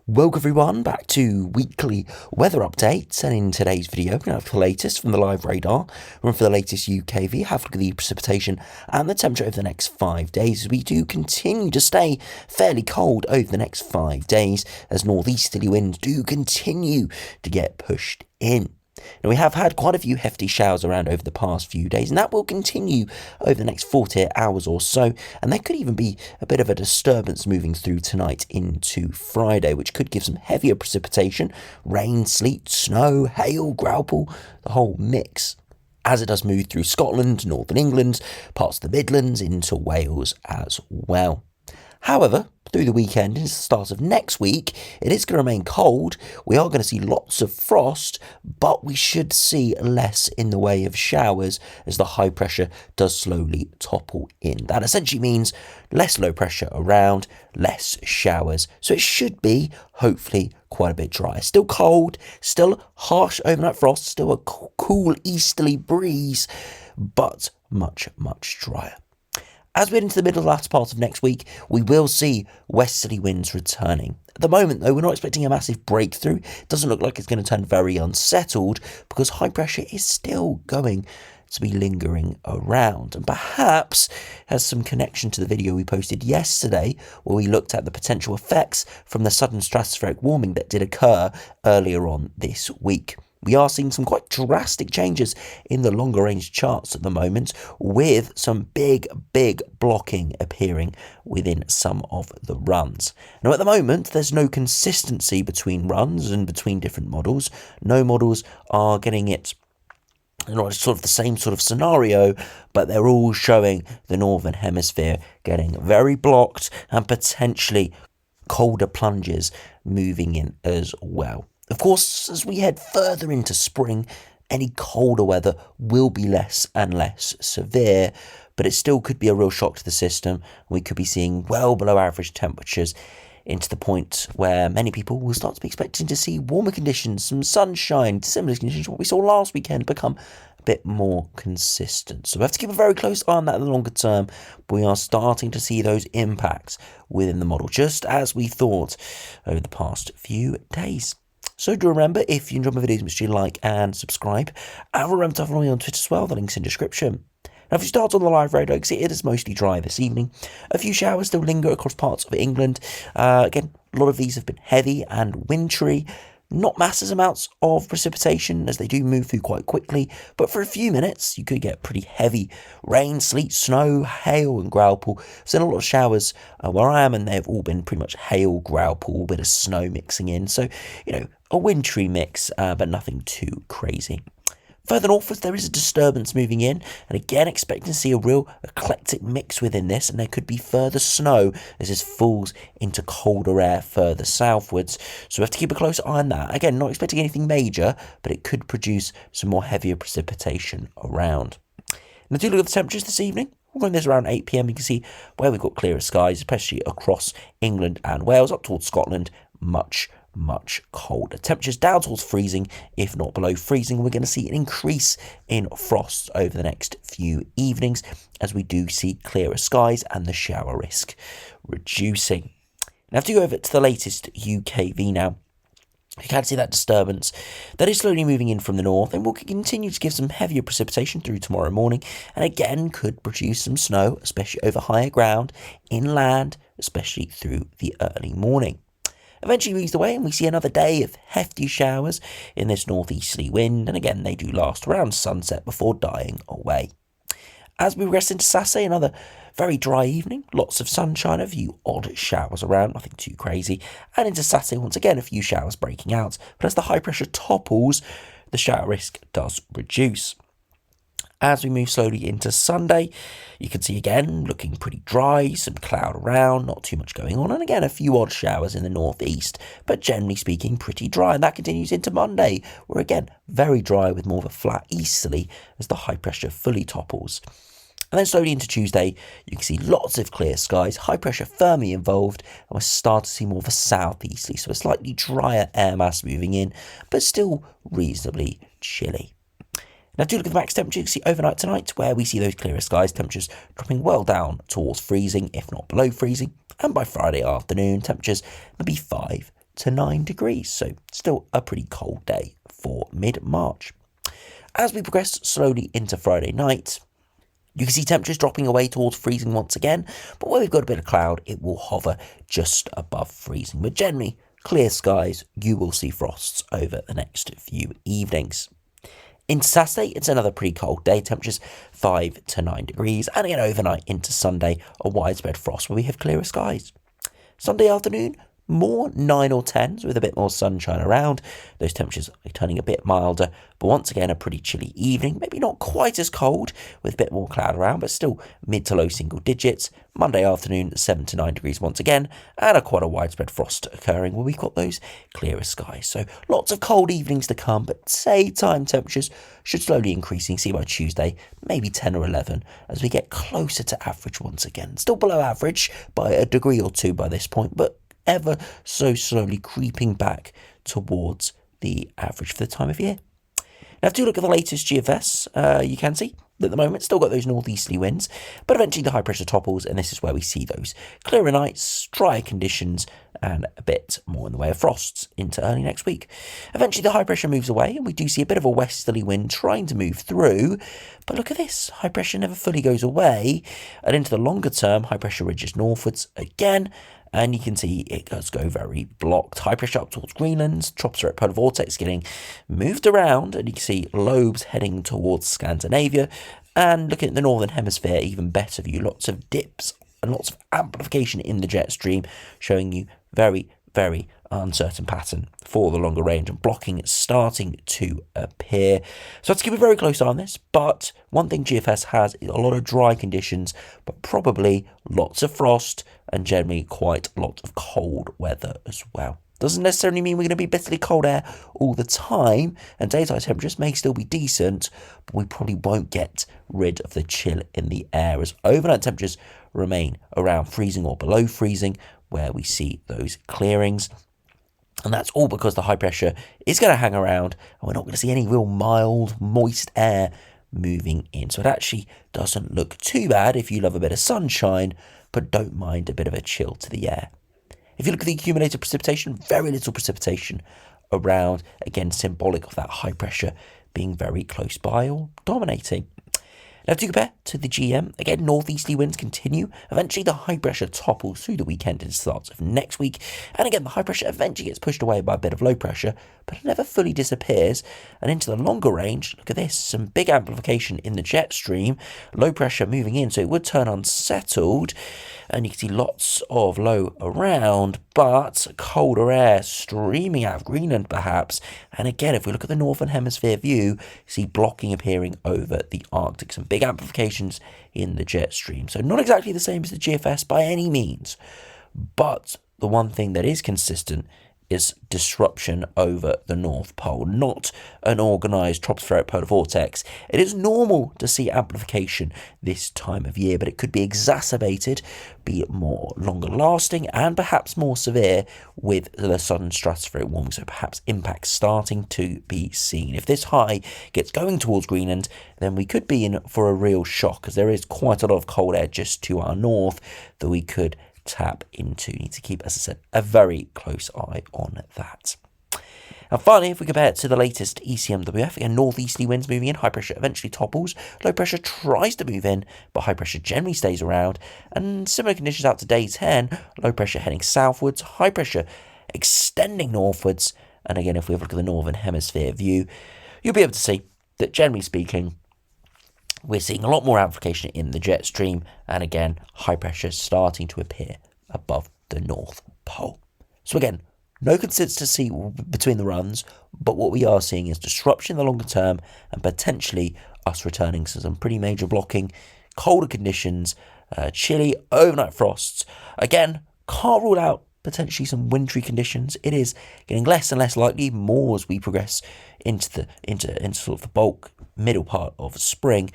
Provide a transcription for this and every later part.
Welcome everyone back to weekly weather updates, and in today's video we're going to have the latest from the live radar. We're in for the latest UKV, have a look at the precipitation and the temperature over the next 5 days, as we do continue to stay fairly cold over the next 5 days as northeasterly winds do continue to get pushed in. Now, we have had quite a few hefty showers around over the past few days, and that will continue over the next 48 hours or so, and there could even be a bit of a disturbance moving through tonight into Friday, which could give some heavier precipitation, rain, sleet, snow, hail, growlpool, the whole mix, as it does move through Scotland, northern England, parts of the Midlands, into Wales as well. However, through the weekend into the start of next week, it is going to remain cold. We are going to see lots of frost, but we should see less in the way of showers as the high pressure does slowly topple in. That essentially means less low pressure around, less showers. So it should be, hopefully, quite a bit drier. Still cold, still harsh overnight frost, still a cool easterly breeze, but much, much drier. As we head into the middle of the latter part of next week, we will see westerly winds returning. At the moment, though, we're not expecting a massive breakthrough. It doesn't look like it's going to turn very unsettled because high pressure is still going to be lingering around, and perhaps has some connection to the video we posted yesterday where we looked at the potential effects from the sudden stratospheric warming that did occur earlier on this week. We are seeing some quite drastic changes in the longer range charts at the moment, with some big blocking appearing within some of the runs. Now, at the moment, there's no consistency between runs and between different models. No models are getting it not sort of the same sort of scenario, but they're all showing the northern hemisphere getting very blocked and potentially colder plunges moving in as well. Of course, as we head further into spring, any colder weather will be less and less severe, but it still could be a real shock to the system. We could be seeing well below average temperatures, into the point where many people will start to be expecting to see warmer conditions, some sunshine, similar conditions to what we saw last weekend, become a bit more consistent. So we have to keep a very close eye on that in the longer term. But we are starting to see those impacts within the model, just as we thought over the past few days. So do remember, if you enjoy my videos, make sure you like and subscribe. And remember to follow me on Twitter as well, the link's in the description. Now, if you start on the live radar, you can see it is mostly dry this evening. A few showers still linger across parts of England. Again, a lot of these have been heavy and wintry. Not massive amounts of precipitation, as they do move through quite quickly, but for a few minutes you could get pretty heavy rain, sleet, snow, hail and growlpool. I've seen a lot of showers where I am, and they've all been pretty much hail, growlpool, a bit of snow mixing in. So, a wintry mix, but nothing too crazy. Further northwards, there is a disturbance moving in, and again expecting to see a real eclectic mix within this, and there could be further snow as this falls into colder air further southwards. So we have to keep a close eye on that. Again, not expecting anything major, but it could produce some more heavier precipitation around. Now, do look at the temperatures this evening. When there's around 8 PM, you can see where we've got clearer skies, especially across England and Wales, up towards Scotland, much colder. Temperatures down towards freezing, if not below freezing. We're going to see an increase in frost over the next few evenings as we do see clearer skies and the shower risk reducing. Now, to go over to the latest UKV now, you can see that disturbance that is slowly moving in from the north and will continue to give some heavier precipitation through tomorrow morning, and again could produce some snow, especially over higher ground, inland, especially through the early morning. Eventually moves away, and we see another day of hefty showers in this northeasterly wind, and again they do last around sunset before dying away. As we progress into Saturday, another very dry evening, lots of sunshine, a few odd showers around, nothing too crazy, and into Saturday once again a few showers breaking out, but as the high pressure topples, the shower risk does reduce. As we move slowly into Sunday, you can see again looking pretty dry, some cloud around, not too much going on, and again a few odd showers in the northeast, but generally speaking pretty dry, and that continues into Monday, where again very dry with more of a flat easterly as the high pressure fully topples. And then slowly into Tuesday, you can see lots of clear skies, high pressure firmly involved, and we're starting to see more of a southeasterly, so a slightly drier air mass moving in, but still reasonably chilly. Now, do look at the max temperature. You can see overnight tonight, where we see those clearer skies, temperatures dropping well down towards freezing, if not below freezing. And by Friday afternoon, temperatures maybe 5 to 9 degrees, so still a pretty cold day for mid-March. As we progress slowly into Friday night, you can see temperatures dropping away towards freezing once again, but where we've got a bit of cloud, it will hover just above freezing. But generally, clear skies, you will see frosts over the next few evenings. Into Saturday, it's another pretty cold day, temperatures 5 to 9 degrees, and again overnight into Sunday, a widespread frost where we have clearer skies. Sunday afternoon, more 9 or 10s with a bit more sunshine around. Those temperatures are turning a bit milder, but once again a pretty chilly evening. Maybe not quite as cold with a bit more cloud around, but still mid to low single digits. Monday afternoon, 7 to 9 degrees once again, and quite a widespread frost occurring where we've got those clearer skies. So lots of cold evenings to come, but daytime temperatures should slowly increasing. See by Tuesday, maybe 10 or 11 as we get closer to average once again. Still below average by a degree or two by this point, but ever so slowly creeping back towards the average for the time of year. Now, if you look at the latest GFS, you can see that at the moment still got those northeasterly winds, but eventually the high pressure topples, and this is where we see those clearer nights, drier conditions, and a bit more in the way of frosts into early next week. Eventually the high pressure moves away, and we do see a bit of a westerly wind trying to move through, but look at this, high pressure never fully goes away, and into the longer term, high pressure ridges northwards again, and you can see it does go very blocked. High pressure up towards Greenland, Stratospheric polar vortex getting moved around, and you can see lobes heading towards Scandinavia. And looking at the northern hemisphere, even better view, lots of dips and lots of amplification in the jet stream, showing you very, very uncertain pattern for the longer range, and blocking starting to appear. So let's keep a very close eye on this, but one thing GFS has is a lot of dry conditions, but probably lots of frost and generally quite a lot of cold weather as well. Doesn't necessarily mean we're going to be bitterly cold air all the time, and daytime temperatures may still be decent, but we probably won't get rid of the chill in the air as overnight temperatures remain around freezing or below freezing, where we see those clearings. And that's all because the high pressure is going to hang around, and we're not going to see any real mild, moist air moving in. So it actually doesn't look too bad if you love a bit of sunshine, but don't mind a bit of a chill to the air. If you look at the accumulated precipitation, very little precipitation around, again symbolic of that high pressure being very close by or dominating. Now, to compare to the GM, again, northeasterly winds continue. Eventually, the high pressure topples through the weekend and starts of next week. And again, the high pressure eventually gets pushed away by a bit of low pressure, but it never fully disappears. And into the longer range, look at this, some big amplification in the jet stream. Low pressure moving in, so it would turn unsettled. And you can see lots of low around, but colder air streaming out of Greenland, perhaps. And again, if we look at the northern hemisphere view, you see blocking appearing over the Arctic. Some big amplifications in the jet stream. So not exactly the same as the GFS by any means, but the one thing that is consistent is disruption over the North Pole, not an organised tropospheric polar vortex. It is normal to see amplification this time of year, but it could be exacerbated, be more longer lasting, and perhaps more severe with the sudden stratospheric warming, so perhaps impacts starting to be seen. If this high gets going towards Greenland, then we could be in for a real shock, because there is quite a lot of cold air just to our north that we could tap into. You need to keep, as I said, a very close eye on that. Now finally, if we compare it to the latest ECMWF, again, northeasterly winds moving in, high pressure eventually topples, low pressure tries to move in, but high pressure generally stays around, and similar conditions out to day 10, low pressure heading southwards, high pressure extending northwards, and again, if we have a look at the northern hemisphere view, you'll be able to see that generally speaking, we're seeing a lot more amplification in the jet stream, and again, high pressure starting to appear above the North Pole. So again, no consistency between the runs, but what we are seeing is disruption in the longer term, and potentially us returning to some pretty major blocking, colder conditions, chilly overnight frosts. Again, can't rule out potentially some wintry conditions. It is getting less and less likely, more as we progress into sort of the bulk middle part of spring,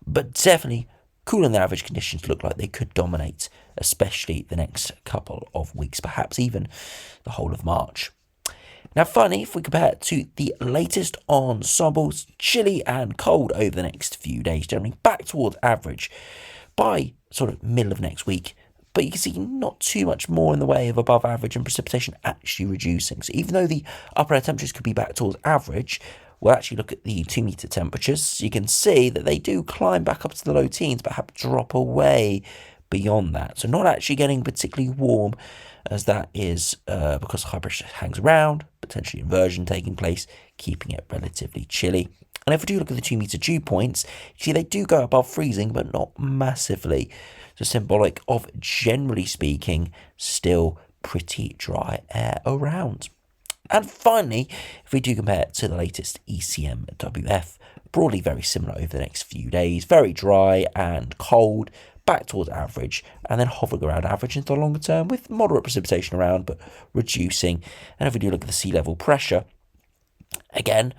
but definitely cooler than average conditions look like they could dominate, especially the next couple of weeks, perhaps even the whole of March. Now finally, if we compare it to the latest ensembles, chilly and cold over the next few days, generally back towards average by sort of middle of next week, but you can see not too much more in the way of above average and precipitation actually reducing. So even though the upper air temperatures could be back towards average, we'll actually look at the 2 metre temperatures. So you can see that they do climb back up to the low teens, but have drop away beyond that. So not actually getting particularly warm, as that is because high pressure hangs around, potentially inversion taking place, keeping it relatively chilly. And if we do look at the 2 metre dew points, you see they do go above freezing, but not massively. So symbolic of, generally speaking, still pretty dry air around. And finally, if we do compare it to the latest ECMWF, broadly very similar over the next few days, very dry and cold, back towards average, and then hovering around average into the longer term with moderate precipitation around, but reducing. And if we do look at the sea level pressure, again,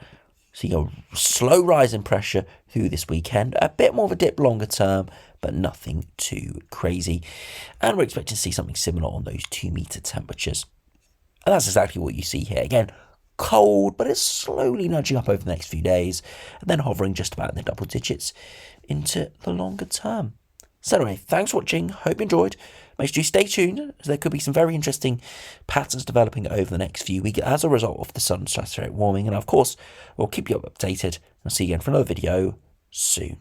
see a slow rise in pressure through this weekend, a bit more of a dip longer term, but nothing too crazy. And we're expecting to see something similar on those 2 metre temperatures. And that's exactly what you see here. Again, cold, but it's slowly nudging up over the next few days, and then hovering just about in the double digits into the longer term. So anyway, thanks for watching. Hope you enjoyed. Make sure you stay tuned, as there could be some very interesting patterns developing over the next few weeks as a result of the sun's stratospheric warming. And of course, we'll keep you updated. I'll see you again for another video soon.